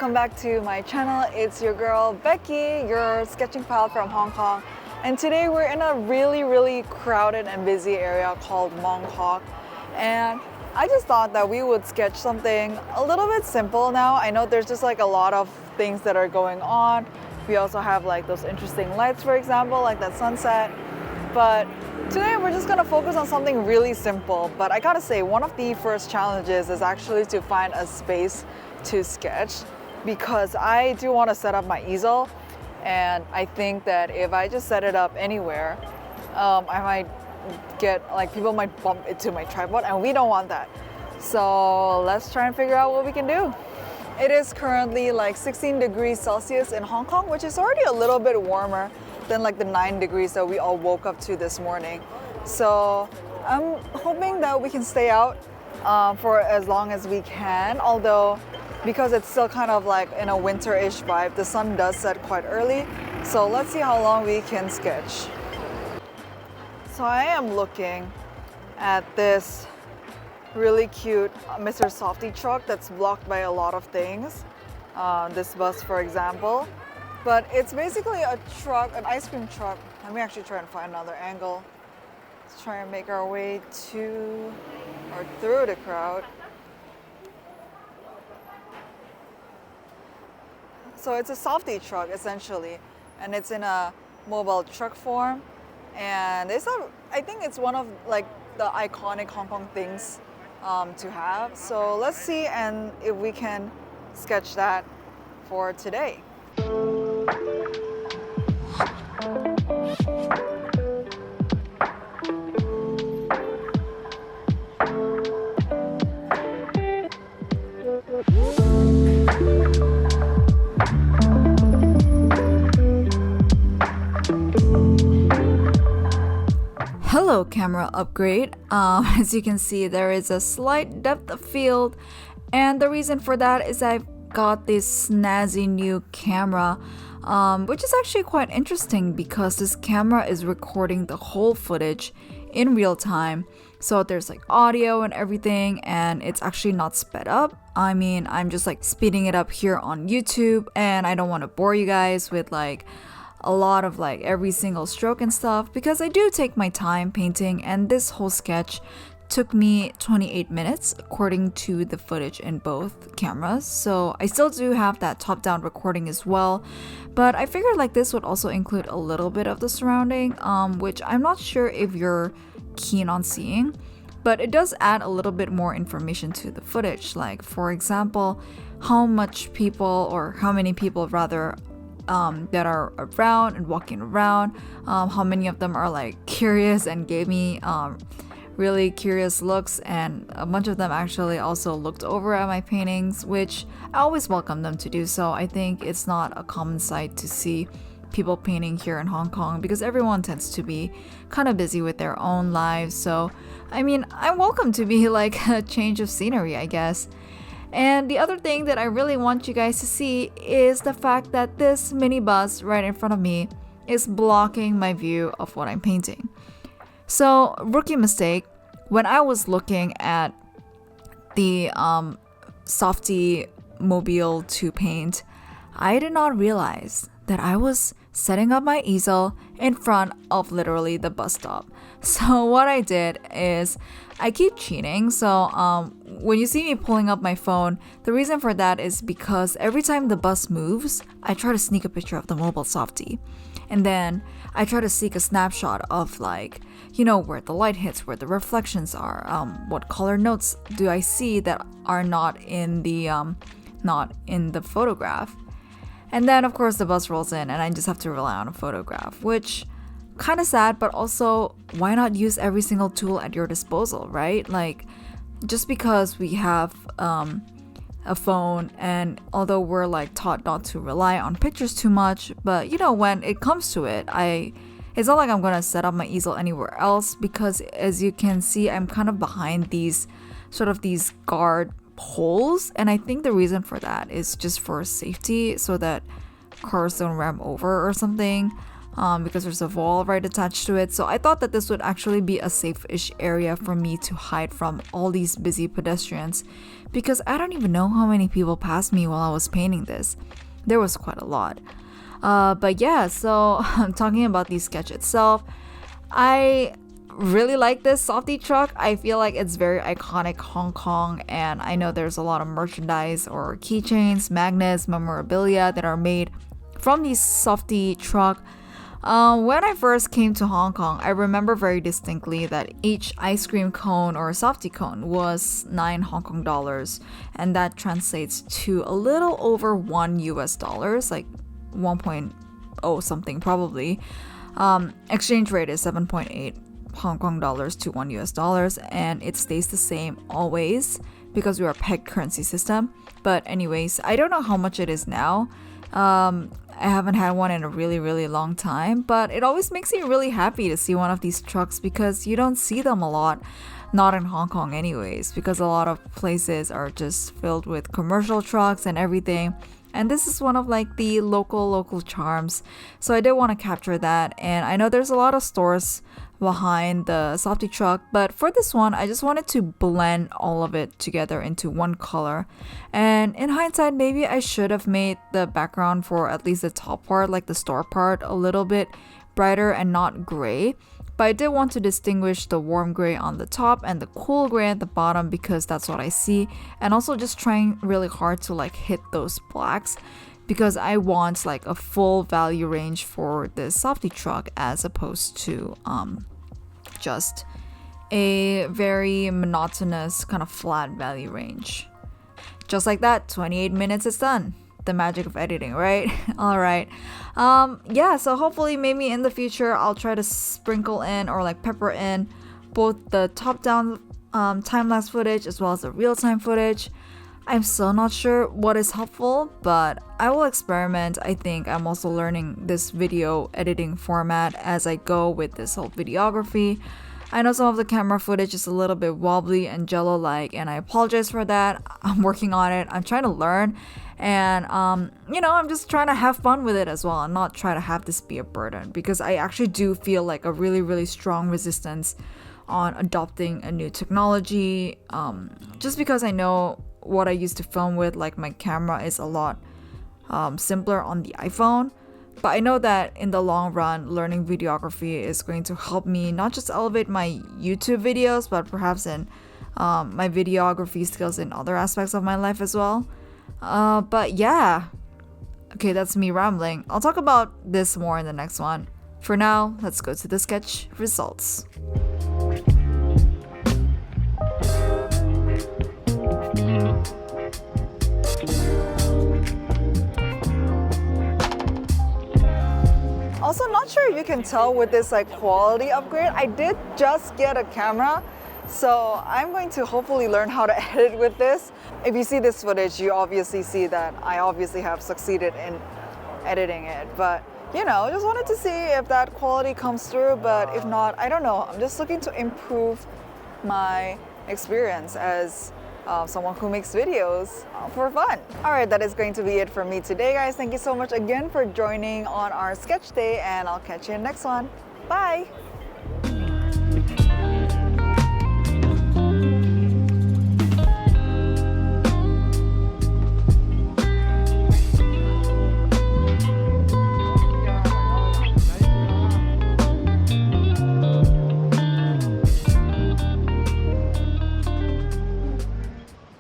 welcome back to my channel. It's your girl Becky, your sketching pal from Hong Kong. And today we're in a really crowded and busy area called Mong Kok. And I just thought that we would sketch something a little bit simple now. I know there's just like a lot of things that are going on. We also have like those interesting lights, for example, like that sunset. But today we're just gonna focus on something really simple. But I gotta say, one of the first challenges is actually to find a space to sketch, because I do want to set up my easel, and I think that if I just set it up anywhere, I might get like people might bump into my tripod, and we don't want that. So let's try and figure out what we can do. It is currently like 16 degrees Celsius in Hong Kong, which is already a little bit warmer than like the 9 degrees that we all woke up to this morning. So I'm hoping that we can stay out for as long as we can, although because it's still kind of like in a winter-ish vibe, the sun does set quite early. So let's see how long we can sketch. So I am looking at this really cute Mr. Softee truck that's blocked by a lot of things. This bus, for example. But it's basically a truck, an ice cream truck. Let me actually try and find another angle. Let's try and make our way to or through the crowd. So it's a Softee truck essentially, and it's in a mobile truck form. And I think it's one of like the iconic Hong Kong things to have. So let's see and if we can sketch that for today. Hello camera upgrade. As you can see, there is a slight depth of field, and the reason for that is I've got this snazzy new camera, which is actually quite interesting because this camera is recording the whole footage in real time. So there's like audio and everything, and it's actually not sped up. I mean, I'm just like speeding it up here on YouTube, and I don't want to bore you guys with like a lot of like every single stroke and stuff, because I do take my time painting, and this whole sketch took me 28 minutes according to the footage in both cameras. So I still do have that top-down recording as well, but I figured like this would also include a little bit of the surrounding, which I'm not sure if you're keen on seeing, but it does add a little bit more information to the footage. Like for example, how much people, or how many people rather, that are around and walking around, how many of them are like curious and gave me really curious looks, and a bunch of them actually also looked over at my paintings, which I always welcome them to do so. I think it's not a common sight to see people painting here in Hong Kong, because everyone tends to be kind of busy with their own lives. So I mean, I'm welcome to be like a change of scenery, I guess. And the other thing that I really want you guys to see is the fact that this minibus right in front of me is blocking my view of what I'm painting. So, rookie mistake, when I was looking at the Softee mobile to paint, I did not realize that I was setting up my easel in front of literally the bus stop. So what I did is I keep cheating. So when you see me pulling up my phone, the reason for that is because every time the bus moves, I try to sneak a picture of the mobile Softee. And then I try to seek a snapshot of like, you know, where the light hits, where the reflections are, what color notes do I see that are not in the photograph. And then of course the bus rolls in and I just have to rely on a photograph, which kind of sad, but also why not use every single tool at your disposal, right? Like just because we have a phone, and although we're like taught not to rely on pictures too much, but you know, when it comes to it, it's not like I'm gonna set up my easel anywhere else, because as you can see, I'm kind of behind these guard poles, and I think the reason for that is just for safety, so that cars don't ram over or something. because there's a wall right attached to it. So I thought that this would actually be a safe-ish area for me to hide from all these busy pedestrians, because I don't even know how many people passed me while I was painting this. There was quite a lot. But yeah, so talking about the sketch itself, I really like this Softee truck. I feel like it's very iconic Hong Kong, and I know there's a lot of merchandise or keychains, magnets, memorabilia that are made from the Softee truck. When I first came to Hong Kong, I remember very distinctly that each ice cream cone or Softee cone was 9 Hong Kong dollars, and that translates to a little over $1, like 1.0 something probably. Exchange rate is 7.8 Hong Kong dollars to $1, and it stays the same always because we are pegged currency system. But anyways, I don't know how much it is now. I haven't had one in a really long time, but it always makes me really happy to see one of these trucks because you don't see them a lot, not in Hong Kong anyways, because a lot of places are just filled with commercial trucks and everything. And this is one of like the local charms. So I did want to capture that, and I know there's a lot of stores behind the Softee truck, but for this one I just wanted to blend all of it together into one color. And in hindsight, maybe I should have made the background for at least the top part, like the store part, a little bit brighter and not gray. But I did want to distinguish the warm gray on the top and the cool gray at the bottom because that's what I see, and also just trying really hard to like hit those blacks because I want like a full value range for this Softee truck as opposed to just a very monotonous kind of flat value range. Just like that, 28 minutes is done. The magic of editing, right? All right. Yeah, so hopefully maybe in the future I'll try to sprinkle in or like pepper in both the top-down time-lapse footage as well as the real-time footage. I'm still not sure what is helpful, but I will experiment. I think I'm also learning this video editing format as I go with this whole videography. I know some of the camera footage is a little bit wobbly and jello-like, and I apologize for that. I'm working on it. I'm trying to learn, and I'm just trying to have fun with it as well and not try to have this be a burden, because I actually do feel like a really strong resistance on adopting a new technology, just because I know what I used to film with, like my camera is a lot simpler on the iPhone. But I know that in the long run, learning videography is going to help me not just elevate my YouTube videos, but perhaps in my videography skills in other aspects of my life as well. But yeah, okay, that's me rambling. I'll talk about this more in the next one. For now, let's go to the sketch results. Also, not sure if you can tell with this like quality upgrade. I did just get a camera, so I'm going to hopefully learn how to edit with this. If you see this footage, you obviously see that I obviously have succeeded in editing it, but just wanted to see if that quality comes through. But if not, I don't know. I'm just looking to improve my experience as someone who makes videos for fun. Alright, that is going to be it for me today, guys. Thank you so much again for joining on our sketch day, and I'll catch you in the next one. Bye!